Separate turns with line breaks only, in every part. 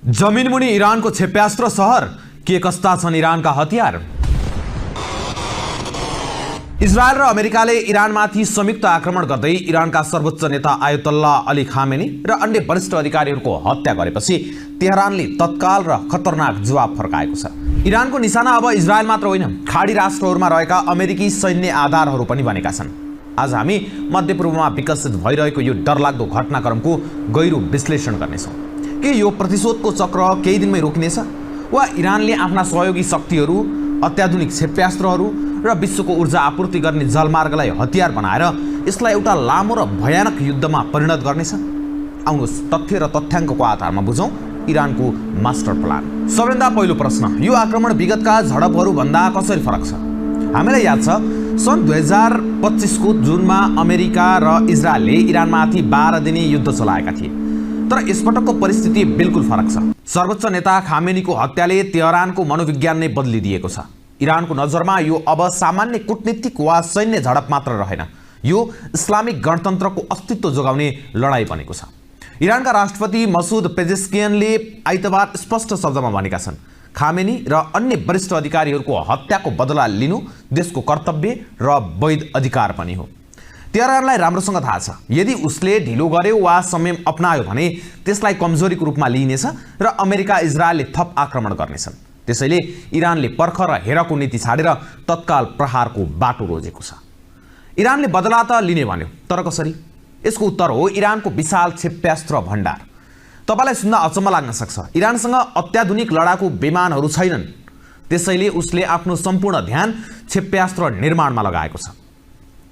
जमिनमुनि इरानको क्षेप्यास्त्र सहर के कस्ता छन् इरानका हतियार। इजरायल र अमेरिकाले इरानमाथि संयुक्त आक्रमण गर्दै इरानका सर्वोच्च नेता आयतोल्ला अली खामेनी र अन्य वरिष्ठ अधिकारीहरूको हत्या गरेपछि तेहरानले तत्काल र खतरनाक जवाब फर्काएको छ। इरानको निशाना अब इजरायल मात्र होइन, खाडी राष्ट्रहरूमा रहेका अमेरिकी सैन्य आधारहरू पनि बनेका छन्। आज हामी मध्यपूर्वमा विकसित भइरहेको यो डरलाग्दो घटनाक्रमको गहिरो विश्लेषण गर्नेछौँ। के यो प्रतिशोधको चक्र केही दिनमै रोकिनेछ वा इरानले आफ्ना सहयोगी शक्तिहरू, अत्याधुनिक क्षेप्यास्त्रहरू र विश्वको ऊर्जा आपूर्ति गर्ने जलमार्गलाई हतियार बनाएर यसलाई एउटा लामो र भयानक युद्धमा परिणत गर्नेछ? आउनुहोस् तथ्य र तथ्याङ्कको आधारमा बुझौँ इरानको मास्टर प्लान। सबैभन्दा पहिलो प्रश्न, यो आक्रमण विगतका झडपहरू भन्दा कसरी फरक छ? हामीलाई याद छ सन् 2025 को जुनमा अमेरिका र इजरायलले इरानमाथि 12 दिने युद्ध चलाएका थिए, तर यसपटकको परिस्थिति बिल्कुल फरक छ। सर्वोच्च नेता खामेनीको हत्याले तेहरानको मनोविज्ञान नै बदलिदिएको छ। इरानको नजरमा यो अब सामान्य कूटनीतिक वा सैन्य झडप मात्र रहेन, यो इस्लामिक गणतन्त्रको अस्तित्व जोगाउने लडाईँ बनेको छ। इरानका राष्ट्रपति मसुद पेजेस्कियनले आइतबार स्पष्ट शब्दमा भनेका छन्, खामेनी र अन्य वरिष्ठ अधिकारीहरूको हत्याको बदला लिनु देशको कर्तव्य र वैध अधिकार पनि हो। तेहरानलाई राम्रोसँग थाहा छ, यदि उसले ढिलो गर्यो वा संयम अपनायो भने त्यसलाई कमजोरीको रूपमा लिइनेछ र अमेरिका इजरायलले थप आक्रमण गर्नेछन्। त्यसैले इरानले पर्ख र हेरको नीति छाडेर तत्काल प्रहारको बाटो रोजेको छ। इरानले बदला त लिने भन्यो, तर कसरी? यसको उत्तर हो इरानको विशाल क्षेप्यास्त्र भण्डार। तपाईलाई सुन्दा अचम्म लाग्न सक्छ, इरानसँग अत्याधुनिक लडाकु विमानहरू छैनन्, त्यसैले उसले आफ्नो सम्पूर्ण ध्यान क्षेप्यास्त्र निर्माणमा लगाएको छ।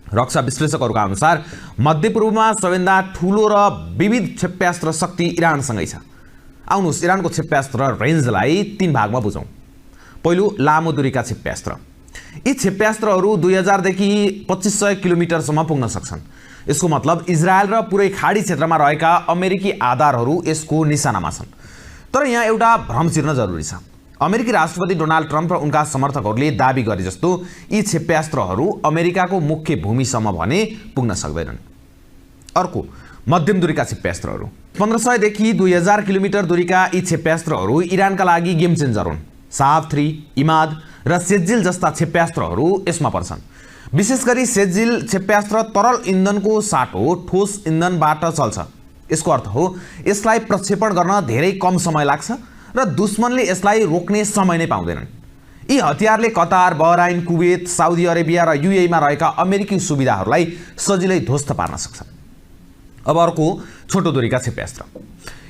रक्षा विश्लेषकहरूका अनुसार मध्यपूर्वमा सबैभन्दा ठूलो र विविध क्षेप्यास्त्र शक्ति इरानसँगै छ। आउनुहोस् इरानको क्षेप्यास्त्र रेन्जलाई 3 भागमा बुझौँ। पहिलो, लामो दूरीका क्षेप्यास्त्र। यी क्षेप्यास्त्रहरू 2000 देखि 2500 किलोमिटरसम्म पुग्न सक्छन्। यसको मतलब इजरायल र पुरै खाडी क्षेत्रमा रहेका अमेरिकी आधारहरू यसको निशानामा छन्। तर यहाँ एउटा भ्रम चिर्न जरुरी छ। अमेरिकी राष्ट्रपति डोनाल्ड ट्रम्प र उनका समर्थकहरूले दाबी गरे जस्तो यी क्षेप्यास्त्रहरू अमेरिकाको मुख्य भूमिसम्म भने पुग्न सक्दैनन्। अर्को, मध्यम दूरीका क्षेप्यास्त्रहरू। 1500 देखि 2000 किलोमिटर दूरीका यी क्षेप्यास्त्रहरू इरानका लागि गेम चेन्जर हुन्। साब 3, इमाद र सेजिल जस्ता क्षेप्यास्त्रहरू यसमा पर्छन्। विशेष गरी सेजिल क्षेप्यास्त्र तरल इन्धनको साटो ठोस इन्धनबाट चल्छ। यसको अर्थ हो यसलाई प्रक्षेपण गर्न धेरै कम समय लाग्छ र दुश्मनले यसलाई रोक्ने समय नै पाउँदैनन्। यी हतियारले Qatar, Bahrain, Kuwait, Saudi Arabia र युएईमा रहेका अमेरिकी सुविधाहरूलाई सजिलै ध्वस्त पार्न सक्छन्। अब अर्को, छोटो दूरीका क्षेप्यास्त्र।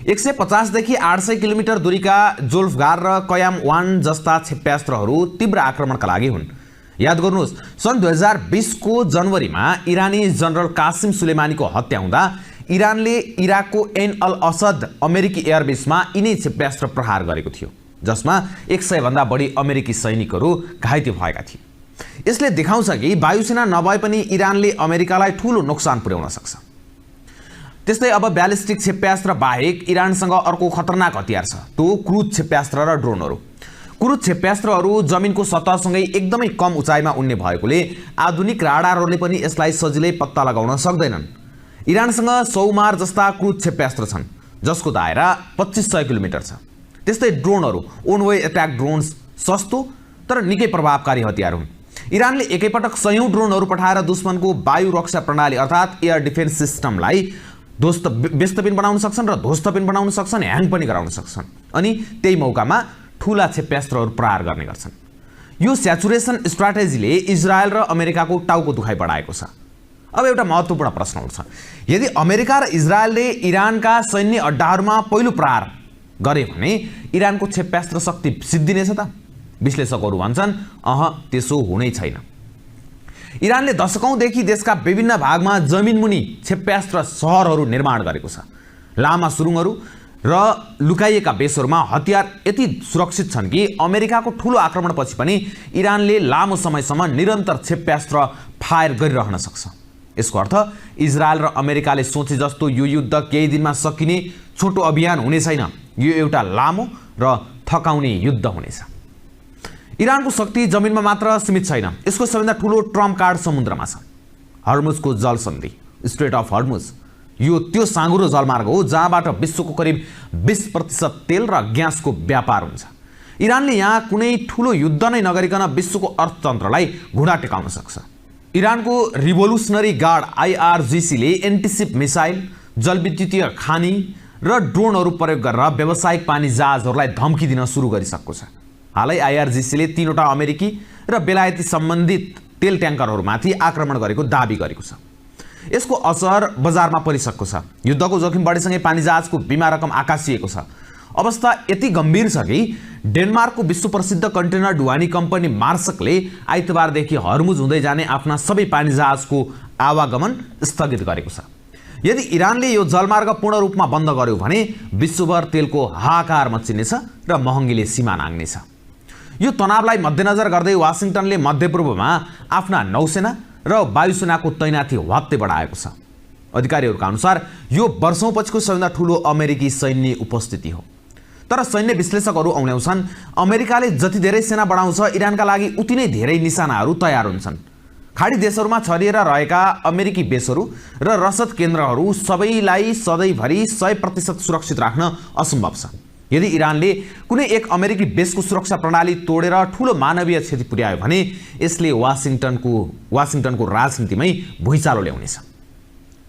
150 देखि 800 किलोमिटर दूरीका जोल्फगार र कयाम 1 जस्ता क्षेप्यास्त्रहरू तीव्र आक्रमणका लागि हुन्। याद गर्नुहोस्, सन् 2020 को जनवरीमा इरानी जनरल कासिम सुलेमानीको हत्या हुँदा इरानले इराकको ऐन अल असद अमेरिकी एयरबेसमा यिनै क्षेप्यास्त्र प्रहार गरेको थियो, जसमा 100 भन्दा बढी अमेरिकी सैनिकहरू घाइते भएका थिए। यसले देखाउँछ कि वायुसेना नभए पनि इरानले अमेरिकालाई ठूलो नोक्सान पुर्याउन सक्छ। त्यस्तै अब ब्यालिस्टिक क्षेप्यास्त्र बाहेक इरानसँग अर्को खतरनाक हतियार छ, त्यो क्रुज क्षेप्यास्त्र र ड्रोनहरू। क्रुज क्षेप्यास्त्रहरू जमिनको सतहसँगै एकदमै कम उचाइमा उड्ने भएकोले आधुनिक राडारहरूले पनि यसलाई सजिलै पत्ता लगाउन सक्दैनन्। इरानसँग सौमार जस्ता क्रुज क्षेप्यास्त्र छन्, जसको दायरा 2500 किलोमिटर छ। त्यस्तै ड्रोनहरू, ओन वे एट्याक ड्रोन्स सस्तो तर निकै प्रभावकारी हतियार हुन्। इरानले एकैपटक 100 ड्रोनहरू पठाएर दुश्मनको वायु रक्षा प्रणाली अर्थात् एयर डिफेन्स सिस्टमलाई व्यस्त पनि बनाउन सक्छन् र ध्वस्त पनि बनाउन सक्छन्, ह्याङ पनि गराउन सक्छन्, अनि त्यही मौकामा ठूला क्षेप्यास्त्रहरू प्रहार गर्ने गर्छन्। यो स्याचुरेसन स्ट्राटेजीले इजरायल र अमेरिकाको टाउको दुखाइ बढाएको छ। अब एउटा महत्त्वपूर्ण प्रश्न उठ्छ, यदि अमेरिका र इजरायलले इरानका सैन्य अड्डाहरूमा पहिलो प्रहार गरे भने इरानको क्षेप्यास्त्र शक्ति सिद्धिनेछ त? विश्लेषकहरू भन्छन् त्यसो हुनै छैन। इरानले दशकौंदेखि देशका विभिन्न भागमा जमिनमुनि क्षेप्यास्त्र सहरहरू निर्माण गरेको छ। लामा सुरुङहरू र लुकाइएका बेसहरूमा हतियार यति सुरक्षित छन् कि अमेरिकाको ठूलो आक्रमणपछि पनि इरानले लामो समयसम्म निरन्तर क्षेप्यास्त्र फायर गरिरहन सक्छ। यसको अर्थ इजरायल र अमेरिकाले सोचे जस्तो यो युद्ध केही दिनमा सकिने छोटो अभियान हुने छैन, यो एउटा लामो र थकाउने युद्ध हुनेछ। इरानको शक्ति जमिनमा मात्र सीमित छैन, यसको सबैभन्दा ठूलो ट्रम्प कार्ड समुद्रमा छ। हर्मुजको जल सन्धि, स्ट्रेट अफ हर्मुज, यो त्यो साँघुरो जलमार्ग हो जहाँबाट विश्वको करिब 20% तेल र ग्यासको व्यापार हुन्छ। इरानले यहाँ कुनै ठुलो युद्ध नै नगरिकन विश्वको अर्थतन्त्रलाई घुँडा टेकाउन सक्छ। इरानको रिभोल्युसनरी गार्ड IRGC ले एन्टिसिप मिसाइल, जलविद्युतीय खानी र ड्रोनहरू प्रयोग गरेर व्यावसायिक पानी जहाजहरूलाई धम्की दिन सुरु गरिसकेको छ। हालै IRGC ले 3वटा अमेरिकी र बेलायती सम्बन्धित तेल ट्याङ्करहरूमाथि आक्रमण गरेको दाबी गरेको छ। यसको असर बजारमा परिसकेको छ। युद्धको जोखिम बढेसँगै पानी जहाजको बिमा रकम आकाशिएको छ। अवस्था यति गम्भीर छ कि डेनमार्कको विश्व प्रसिद्ध कन्टेनर ढुवानी कम्पनी मार्सकले आइतबारदेखि हर्मुज हुँदै जाने आफ्ना सबै पानी जहाजको आवागमन स्थगित गरेको छ। यदि इरानले यो जलमार्ग पूर्ण रूपमा बन्द गर्यो भने विश्वभर तेलको हाहाकार मच्चिनेछ र महँगीले सीमा नाग्नेछ। यो तनावलाई मध्यनजर गर्दै वाशिंटनले मध्यपूर्वमा आफ्ना नौसेना र वायुसेनाको तैनाथी हत्ते बढाएको छ। अधिकारीहरूका अनुसार यो वर्षौंपछिको सबैभन्दा ठूलो अमेरिकी सैन्य उपस्थिति हो। तर सैन्य विश्लेषकहरू औल्याउँछन् अमेरिकाले जति धेरै सेना बढाउँछ इरानका लागि उति नै धेरै निशानाहरू तयार हुन्छन्। खाडी देशहरूमा छरिएर रहेका अमेरिकी बेसहरू र रसद केन्द्रहरू सबैलाई सधैँभरि 100% सुरक्षित राख्न असम्भव छ। यदि इरानले कुनै एक अमेरिकी बेसको सुरक्षा प्रणाली तोडेर ठूलो मानवीय क्षति पुर्यायो भने यसले वाशिंटनको राजनीतिमै भुइँचालो ल्याउनेछ।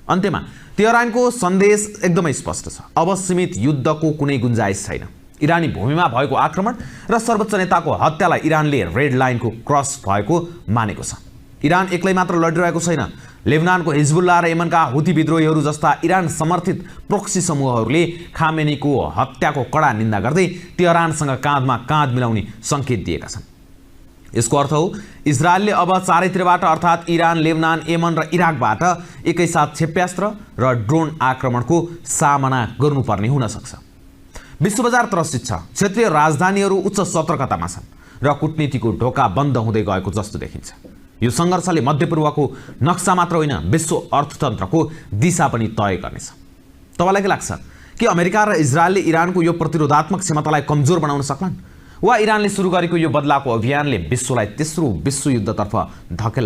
अन्त्यमा तेहरानको सन्देश एकदमै स्पष्ट छ। अब सीमित युद्धको कुनै गुन्जाइस छैन। इरानी भूमिमा भएको आक्रमण र सर्वोच्च नेताको हत्यालाई इरानले रेड लाइनको क्रस भएको मानेको छ। इरान एक्लै मात्र लडिरहेको छैन। लेबनानको हिजबुल्लाह र यमनका हुती विद्रोहीहरू जस्ता इरान समर्थित प्रोक्सी समूहहरूले खामेनीको हत्याको कडा निन्दा गर्दै तेहरानसँग काँधमा काँध मिलाउने सङ्केत दिएका छन्। यसको अर्थ हो इजरायलले अब चारैतिरबाट अर्थात् इरान, लेबनान, यमन र इराकबाट एकैसाथ क्षेप्यास्त्र र ड्रोन आक्रमणको सामना गर्नुपर्ने हुन सक्छ। विश्व बजार त्रसित छ। क्षेत्रीय राजधानीहरू उच्च सतर्कतामा छन् र कूटनीतिको ढोका बन्द हुँदै गएको जस्तो देखिन्छ। यो सङ्घर्षले मध्यपूर्वको नक्सा मात्र होइन विश्व अर्थतन्त्रको दिशा पनि तय गर्नेछ। तपाईँलाई के लाग्छ कि अमेरिका र इजरायलले इरानको यो प्रतिरोधात्मक क्षमतालाई कमजोर बनाउन सक्लान् वा इरानले सुरु गरेको यो बदलावको अभियानले विश्वलाई तेस्रो विश्वयुद्धतर्फ धकेल्ला?